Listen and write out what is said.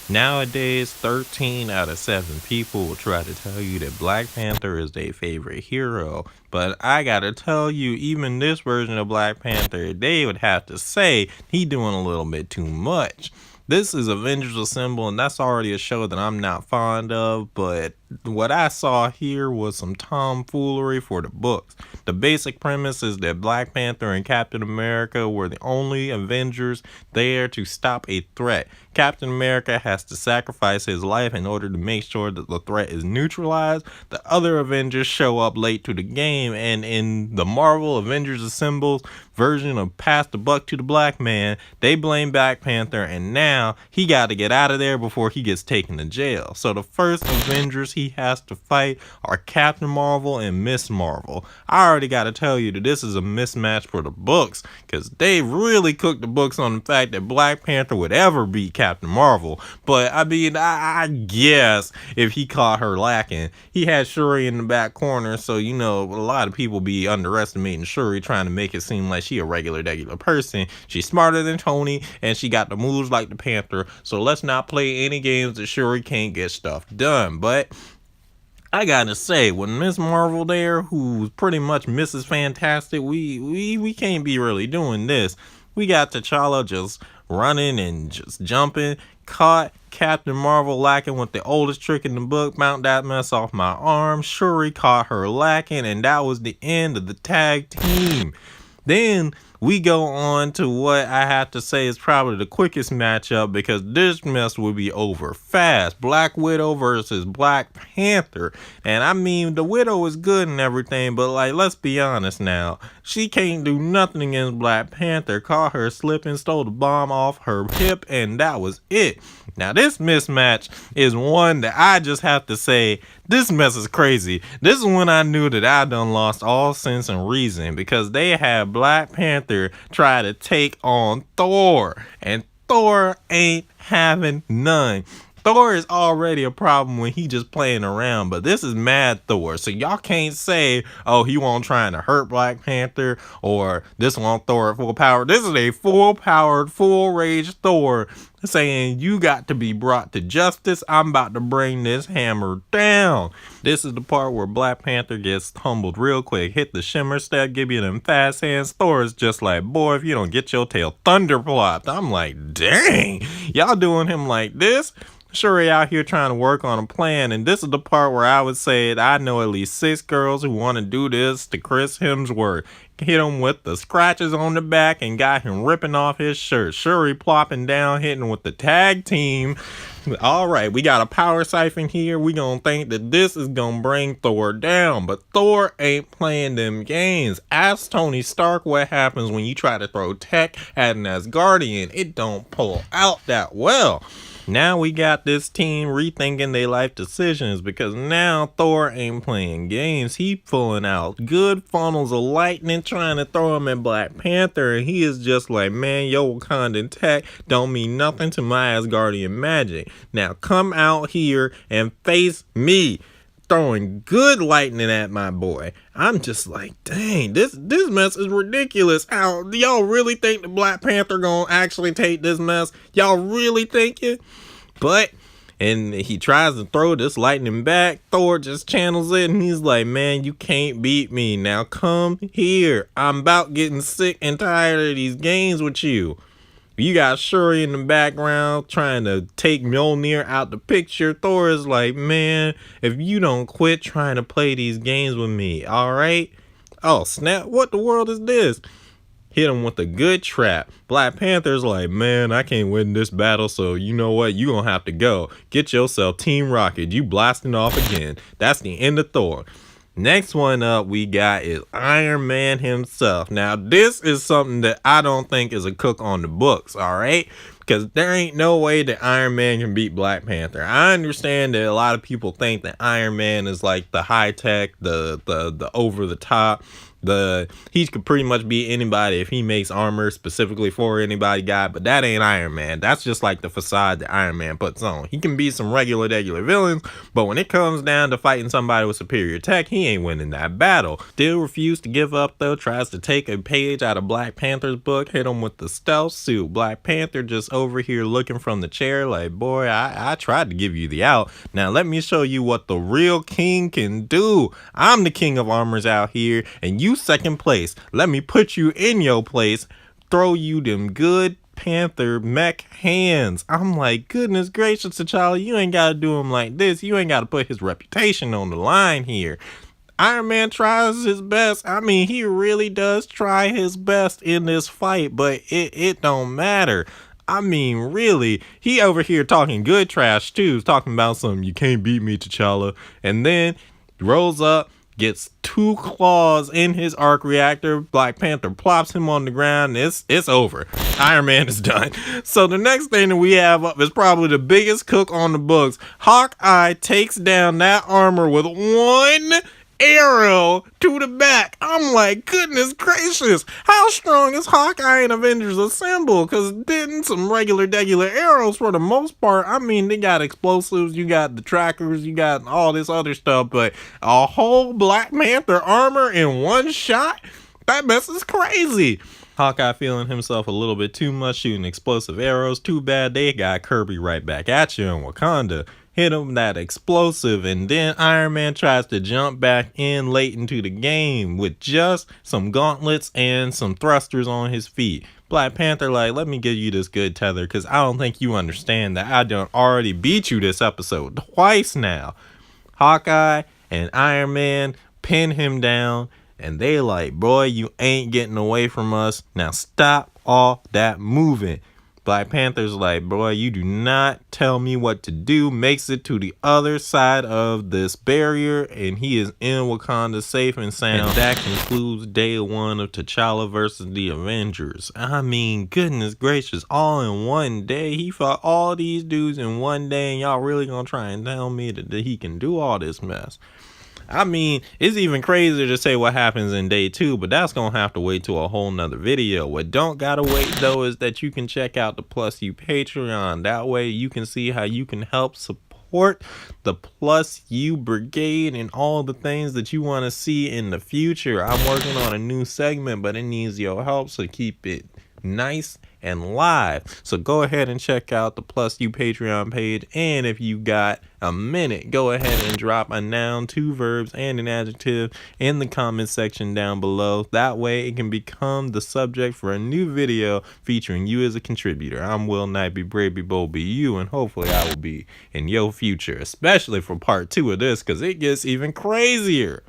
Nowadays, 13 out of 7 people will try to tell you that Black Panther is their favorite hero. But I gotta tell you, even this version of Black Panther, they would have to say he doing a little bit too much. This is Avengers Assemble, and that's already a show that I'm not fond of, but what I saw here was some tomfoolery for the books. The basic premise is that Black Panther and Captain America were the only Avengers there to stop a threat. Captain America has to sacrifice his life in order to make sure that the threat is neutralized. The other Avengers show up late to the game, and in the Marvel Avengers Assembles version of Pass the Buck to the Black Man, they blame Black Panther, and now he got to get out of there before he gets taken to jail. So the first Avengers he has to fight are Captain Marvel and Miss Marvel. I already got to tell you that this is a mismatch for the books, because they really cooked the books on the fact that Black Panther would ever beat Captain Marvel. But I mean, I guess if he caught her lacking, he had Shuri in the back corner, so you know, a lot of people be underestimating Shuri, trying to make it seem like she a regular person. She's smarter than Tony, and she got the moves like the Panther, so let's not play any games that Shuri can't get stuff done. But I gotta say, with Miss Marvel there, who's pretty much Mrs. Fantastic, we can't be really doing this. We got T'Challa just running and just jumping, caught Captain Marvel lacking with the oldest trick in the book, mount that mess off my arm. Shuri caught her lacking, and that was the end of the tag team. Then we go on to what I have to say is probably the quickest matchup, because this mess will be over fast. Black Widow versus Black Panther. And I mean, the Widow is good and everything, but like, let's be honest now. She can't do nothing against Black Panther. Caught her slipping, stole the bomb off her hip, and that was it. Now this mismatch is one that I just have to say, this mess is crazy. This is when I knew that I done lost all sense and reason, because they had Black Panther try to take on Thor, and Thor ain't having none. Thor is already a problem when he just playing around, but this is mad Thor. So y'all can't say, oh, he won't trying to hurt Black Panther, or this won't Thor at full power. This is a full powered, full rage Thor saying, you got to be brought to justice. I'm about to bring this hammer down. This is the part where Black Panther gets humbled real quick. Hit the shimmer step, give you them fast hands. Thor is just like, boy, if you don't get your tail thunderplopped. I'm like, dang, y'all doing him like this? Shuri out here trying to work on a plan, and this is the part where I would say that I know at least 6 girls who want to do this to Chris Hemsworth. Hit him with the scratches on the back and got him ripping off his shirt. Shuri plopping down, hitting with the tag team. All right, we got a power siphon here. We gonna think that this is gonna bring Thor down, but Thor ain't playing them games. Ask Tony Stark what happens when you try to throw tech at an Asgardian. It don't pull out that well. Now we got this team rethinking their life decisions, because now Thor ain't playing games. He pulling out good funnels of lightning, trying to throw him at Black Panther, and he is just like, man, your Wakandan tech don't mean nothing to my Asgardian magic. Now come out here and face me. Throwing good lightning at my boy. I'm just like, dang, this mess is ridiculous. Y'all really think the Black Panther gonna actually take this mess? Y'all really think it? But, and he tries to throw this lightning back. Thor just channels it, and he's like, man, you can't beat me. Now come here. I'm about getting sick and tired of these games with you. You got Shuri in the background trying to take Mjolnir out the picture. Thor is like, man, if you don't quit trying to play these games with me, all right? Oh, snap. What the world is this? Hit him with a good trap. Black Panther's like, man, I can't win this battle, so you know what? You gonna have to go. Get yourself Team Rocket. You blasting off again. That's the end of Thor. Next one up we got is Iron Man himself. Now, this is something that I don't think is a cook on the books, all right? Because there ain't no way that Iron Man can beat Black Panther. I understand that a lot of people think that Iron Man is like the high tech, the over the top, He could pretty much be anybody if he makes armor specifically for anybody guy, but that ain't Iron Man. That's just like the facade that Iron Man puts on. He can be some regular villains, but when it comes down to fighting somebody with superior tech, he ain't winning that battle. Still refuse to give up though, tries to take a page out of Black Panther's book, hit him with the stealth suit. Black Panther just over here looking from the chair like, boy, I tried to give you the out. Now let me show you what the real king can do. I'm the king of armors out here, and you second place. Let me put you in your place, throw you them good Panther mech hands. I'm like, goodness gracious, T'Challa, you ain't gotta do him like this. You ain't gotta put his reputation on the line here. Iron Man tries his best. I mean, he really does try his best in this fight, but it don't matter. I mean, really, he over here talking good trash too, talking about some, you can't beat me, T'Challa, and then rolls up, gets 2 claws in his arc reactor. Black Panther plops him on the ground. It's over. Iron Man is done. So the next thing that we have up is probably the biggest cook on the books. Hawkeye takes down that armor with 1 arrow to the back. I'm like, goodness gracious, how strong is Hawkeye and Avengers Assemble? Because didn't some regular arrows for the most part. I mean, they got explosives, you got the trackers, you got all this other stuff, but a whole Black Panther armor in 1 shot? That mess is crazy. Hawkeye feeling himself a little bit too much, shooting explosive arrows. Too bad they got Kirby right back at you in Wakanda. Hit him that explosive, and then Iron Man tries to jump back in late into the game with just some gauntlets and some thrusters on his feet. Black Panther like, let me give you this good tether, because I don't think you understand that I done already beat you this episode twice now. Hawkeye and Iron Man pin him down, and they like, boy, you ain't getting away from us. Now stop all that moving. Black Panther's like, boy, you do not tell me what to do. Makes it to the other side of this barrier, and he is in Wakanda safe and sound. And that concludes day 1 of T'Challa versus the Avengers. I mean, goodness gracious, all in 1 day. He fought all these dudes in 1 day, and y'all really gonna try and tell me that he can do all this mess? I mean, it's even crazier to say what happens in day 2, but that's gonna have to wait till a whole nother video. What don't gotta wait though is that you can check out the PlusU Patreon. That way you can see how you can help support the PlusU brigade and all the things that you want to see in the future. I'm working on a new segment, but it needs your help, so keep it nice and live. So go ahead and check out the PlusU Patreon page, and if you got a minute, go ahead and drop a noun, 2 verbs, and an adjective in the comment section down below. That way it can become the subject for a new video featuring you as a contributor. I'm Will Knight, be brave, be bold, be you, and hopefully I will be in your future, especially for part 2 of this, because it gets even crazier.